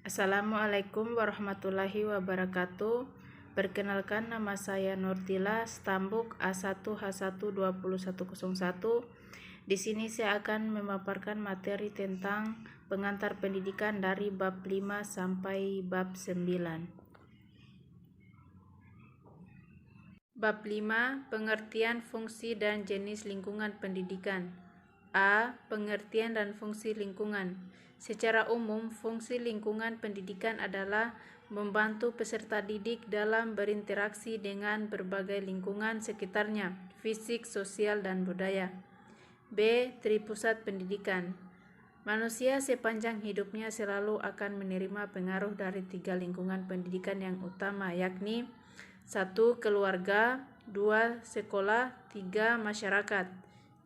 Assalamualaikum warahmatullahi wabarakatuh. Perkenalkan, nama saya Nurtila, Stambuk A1H1 20101. Di sini saya akan memaparkan materi tentang pengantar pendidikan dari bab 5 sampai bab 9. Bab 5, pengertian fungsi dan jenis lingkungan pendidikan. A. Pengertian dan fungsi lingkungan. Secara umum, fungsi lingkungan pendidikan adalah membantu peserta didik dalam berinteraksi dengan berbagai lingkungan sekitarnya, fisik, sosial, dan budaya. B. Tripusat pendidikan. Manusia sepanjang hidupnya selalu akan menerima pengaruh dari 3 lingkungan pendidikan yang utama, yakni 1. Keluarga, 2. Sekolah, 3. Masyarakat.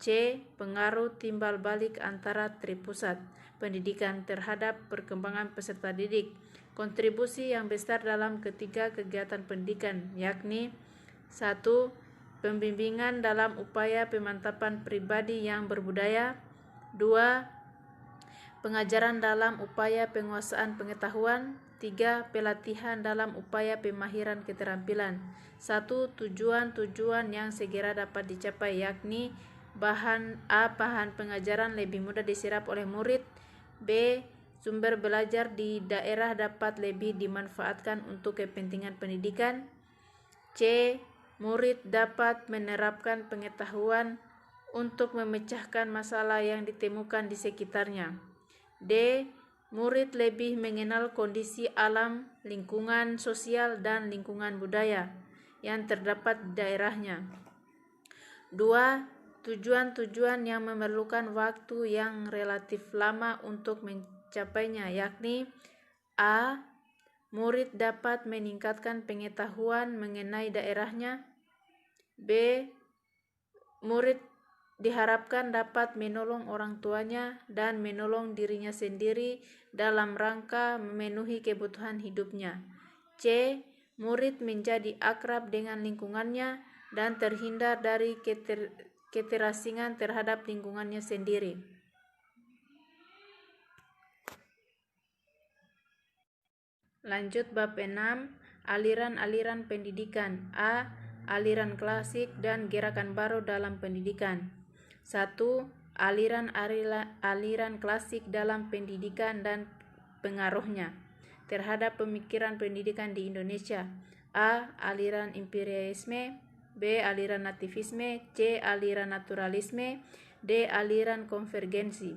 C. Pengaruh timbal balik antara tripusat pendidikan terhadap perkembangan peserta didik. Kontribusi yang besar dalam ketiga kegiatan pendidikan, yakni 1. Pembimbingan dalam upaya pemantapan pribadi yang berbudaya. 2. Pengajaran dalam upaya penguasaan pengetahuan. 3. Pelatihan dalam upaya pemahiran keterampilan. 1. Tujuan-tujuan yang segera dapat dicapai, yakni bahan pengajaran lebih mudah diserap oleh murid. B. Sumber belajar di daerah dapat lebih dimanfaatkan untuk kepentingan pendidikan. C. Murid dapat menerapkan pengetahuan untuk memecahkan masalah yang ditemukan di sekitarnya. D. Murid lebih mengenal kondisi alam, lingkungan sosial, dan lingkungan budaya yang terdapat di daerahnya. 2. Tujuan-tujuan yang memerlukan waktu yang relatif lama untuk mencapainya, yakni A. Murid dapat meningkatkan pengetahuan mengenai daerahnya. B. Murid diharapkan dapat menolong orang tuanya dan menolong dirinya sendiri dalam rangka memenuhi kebutuhan hidupnya. C. Murid menjadi akrab dengan lingkungannya dan terhindar dari keterasingan terhadap lingkungannya sendiri. Lanjut bab 6, aliran-aliran pendidikan. A. Aliran klasik dan gerakan baru dalam pendidikan. 1. Aliran klasik dalam pendidikan dan pengaruhnya terhadap pemikiran pendidikan di Indonesia. A. Aliran imperialisme. B. Aliran nativisme. C. Aliran naturalisme. D. Aliran konvergensi.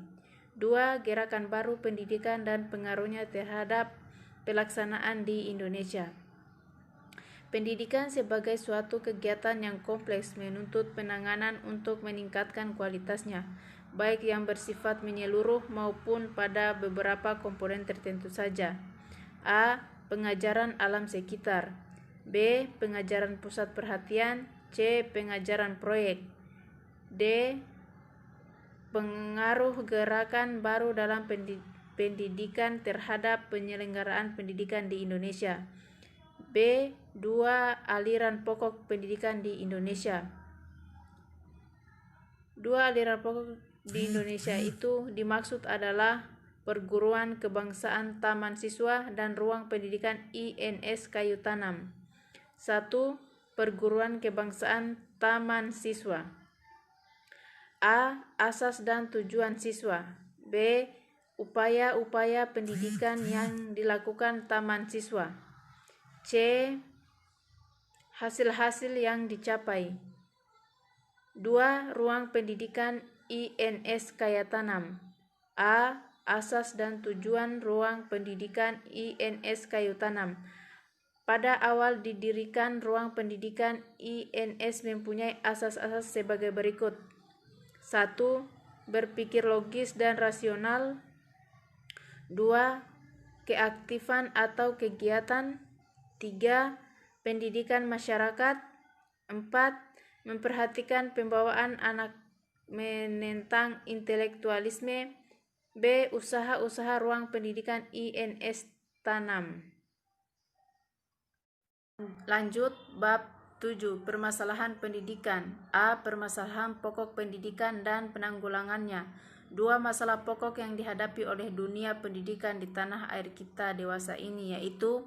2. Gerakan baru pendidikan dan pengaruhnya terhadap pelaksanaan di Indonesia. Pendidikan sebagai suatu kegiatan yang kompleks menuntut penanganan untuk meningkatkan kualitasnya, baik yang bersifat menyeluruh maupun pada beberapa komponen tertentu saja. A. Pengajaran alam sekitar. B. Pengajaran pusat perhatian. C. Pengajaran proyek. D. Pengaruh gerakan baru dalam pendidikan terhadap penyelenggaraan pendidikan di Indonesia. B. 2. Aliran pokok pendidikan di Indonesia. 2 aliran pokok di Indonesia itu dimaksud adalah perguruan kebangsaan taman siswa dan ruang pendidikan INS Kayu Tanam. 1. Perguruan kebangsaan taman siswa. A. Asas dan tujuan siswa. B. Upaya-upaya pendidikan yang dilakukan taman siswa. C. Hasil-hasil yang dicapai. 2. Ruang pendidikan INS Kaya Tanam. A. Asas dan tujuan ruang pendidikan INS Kayu Tanam. Pada awal didirikan, ruang pendidikan INS mempunyai asas-asas sebagai berikut. 1. Berpikir logis dan rasional. 2. Keaktifan atau kegiatan. 3. Pendidikan masyarakat. 4. Memperhatikan pembawaan anak menentang intelektualisme. B. Usaha-usaha ruang pendidikan INS Tanam. Lanjut bab 7, permasalahan pendidikan. A. Permasalahan pokok pendidikan dan penanggulangannya. Dua masalah pokok yang dihadapi oleh dunia pendidikan di tanah air kita dewasa ini, yaitu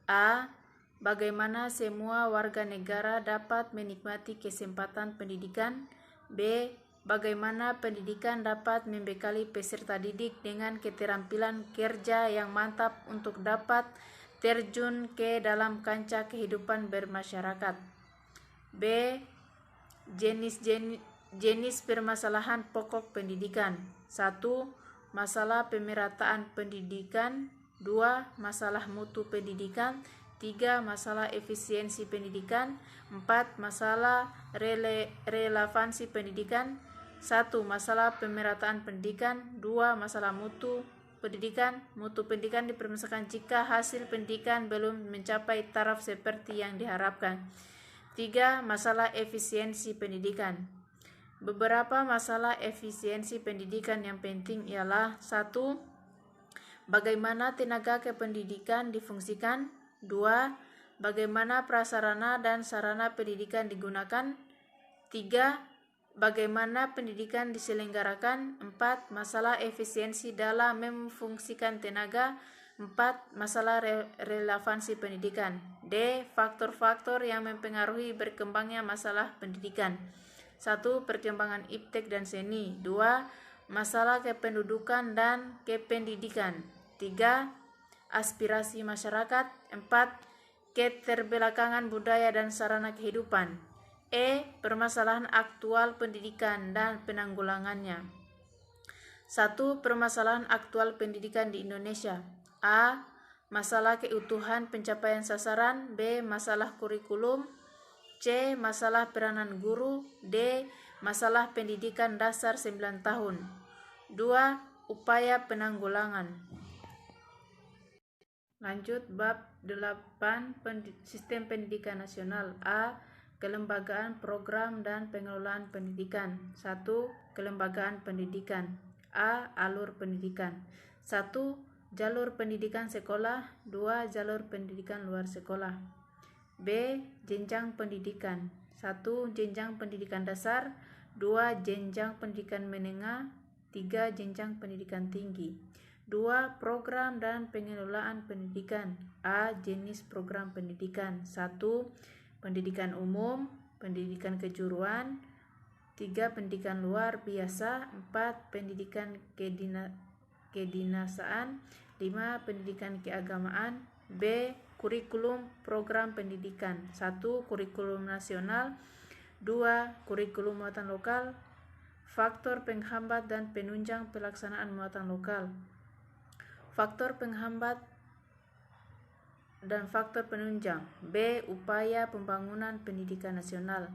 A. Bagaimana semua warga negara dapat menikmati kesempatan pendidikan. B. Bagaimana pendidikan dapat membekali peserta didik dengan keterampilan kerja yang mantap untuk dapat terjun ke dalam kancah kehidupan bermasyarakat. B. Jenis permasalahan pokok pendidikan. 1. Masalah pemerataan pendidikan. 2. Masalah mutu pendidikan. 3. Masalah efisiensi pendidikan. 4. Masalah relevansi pendidikan. 1. Masalah pemerataan pendidikan. 2. Masalah mutu pendidikan. Mutu pendidikan dipermasalahkan jika hasil pendidikan belum mencapai taraf seperti yang diharapkan. 3. Masalah efisiensi pendidikan. Beberapa masalah efisiensi pendidikan yang penting ialah 1. Bagaimana tenaga kependidikan difungsikan. 2. Bagaimana prasarana dan sarana pendidikan digunakan. 3. Bagaimana pendidikan diselenggarakan. 4. Masalah efisiensi dalam memfungsikan tenaga. 4. Masalah relevansi pendidikan. D. Faktor-faktor yang mempengaruhi berkembangnya masalah pendidikan. 1. Perkembangan iptek dan seni. 2. Masalah kependudukan dan kependidikan. 3. Aspirasi masyarakat. 4. Keterbelakangan budaya dan sarana kehidupan. E. Permasalahan aktual pendidikan dan penanggulangannya. 1. Permasalahan aktual pendidikan di Indonesia. A. Masalah keutuhan pencapaian sasaran. B. Masalah kurikulum. C. Masalah peranan guru. D. Masalah pendidikan dasar 9 tahun. 2. Upaya penanggulangan. Lanjut bab 8 Sistem Pendidikan Nasional. A. Kelembagaan program dan pengelolaan pendidikan. 1. Kelembagaan pendidikan. A. Alur pendidikan. 1. Jalur pendidikan sekolah. 2. Jalur pendidikan luar sekolah. B. Jenjang pendidikan. 1. Jenjang pendidikan dasar. 2. Jenjang pendidikan menengah. 3. Jenjang pendidikan tinggi. 2. Program dan pengelolaan pendidikan. A. Jenis program pendidikan. 1. Pendidikan umum. Pendidikan kejuruan. 3. Pendidikan luar biasa. 4. Pendidikan kedinasaan. 5. Pendidikan keagamaan. B. Kurikulum program pendidikan. 1. Kurikulum nasional. 2. Kurikulum muatan lokal. Faktor penghambat dan penunjang pelaksanaan muatan lokal. Faktor penghambat dan faktor penunjang. B. Upaya pembangunan pendidikan nasional.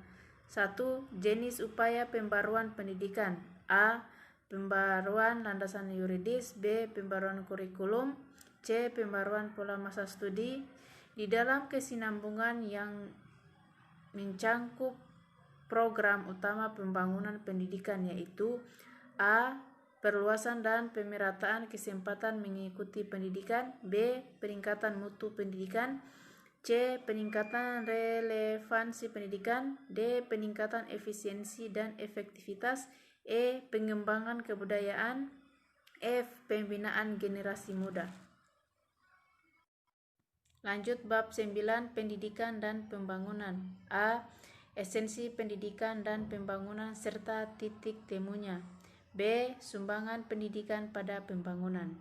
1. Jenis upaya pembaruan pendidikan. A. Pembaruan landasan yuridis. B. Pembaruan kurikulum. C. Pembaruan pola masa studi. Di dalam kesinambungan yang mencangkup program utama pembangunan pendidikan, yaitu A. Perluasan dan pemerataan kesempatan mengikuti pendidikan. B. Peningkatan mutu pendidikan. C. Peningkatan relevansi pendidikan. D. Peningkatan efisiensi dan efektivitas. E. Pengembangan kebudayaan. F. Pembinaan generasi muda. Lanjut bab 9 Pendidikan dan Pembangunan. A. Esensi pendidikan dan pembangunan serta titik temunya. B. Sumbangan pendidikan pada pembangunan.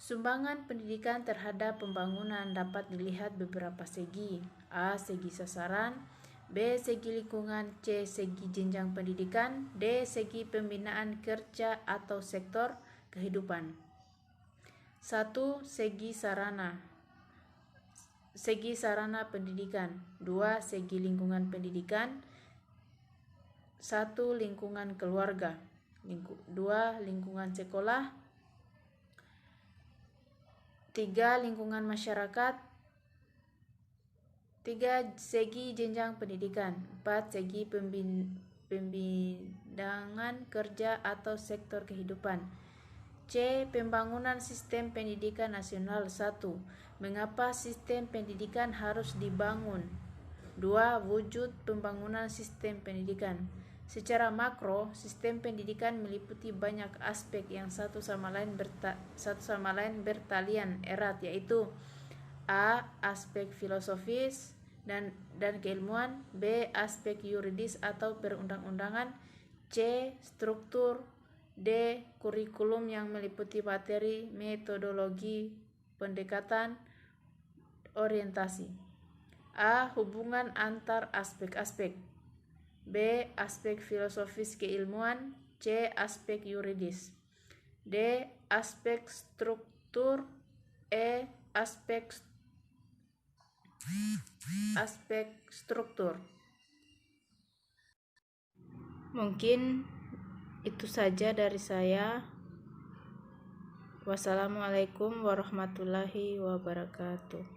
Sumbangan pendidikan terhadap pembangunan dapat dilihat beberapa segi. A. Segi sasaran. B. Segi lingkungan. C. Segi jenjang pendidikan. D. Segi pembinaan kerja atau sektor kehidupan. 1. Segi sarana. Segi sarana pendidikan. 2. Segi lingkungan pendidikan. 1. Lingkungan keluarga. 2. Lingkungan sekolah. 3. Lingkungan masyarakat. 3. Segi jenjang pendidikan. 4. Segi pembidangan kerja atau sektor kehidupan. C. Pembangunan sistem pendidikan nasional. 1. Mengapa sistem pendidikan harus dibangun? 2. Wujud pembangunan sistem pendidikan. Secara makro, sistem pendidikan meliputi banyak aspek yang satu sama lain bertalian erat, yaitu A. Aspek filosofis dan keilmuan, B. Aspek yuridis atau perundang-undangan, C. Struktur, D. Kurikulum yang meliputi materi, metodologi, pendekatan, orientasi. A. Hubungan antar aspek-aspek, B. Aspek filosofis keilmuan, C. Aspek yuridis, D. Aspek struktur, E. Aspek struktur. Mungkin itu saja dari saya. Wassalamualaikum warahmatullahi wabarakatuh.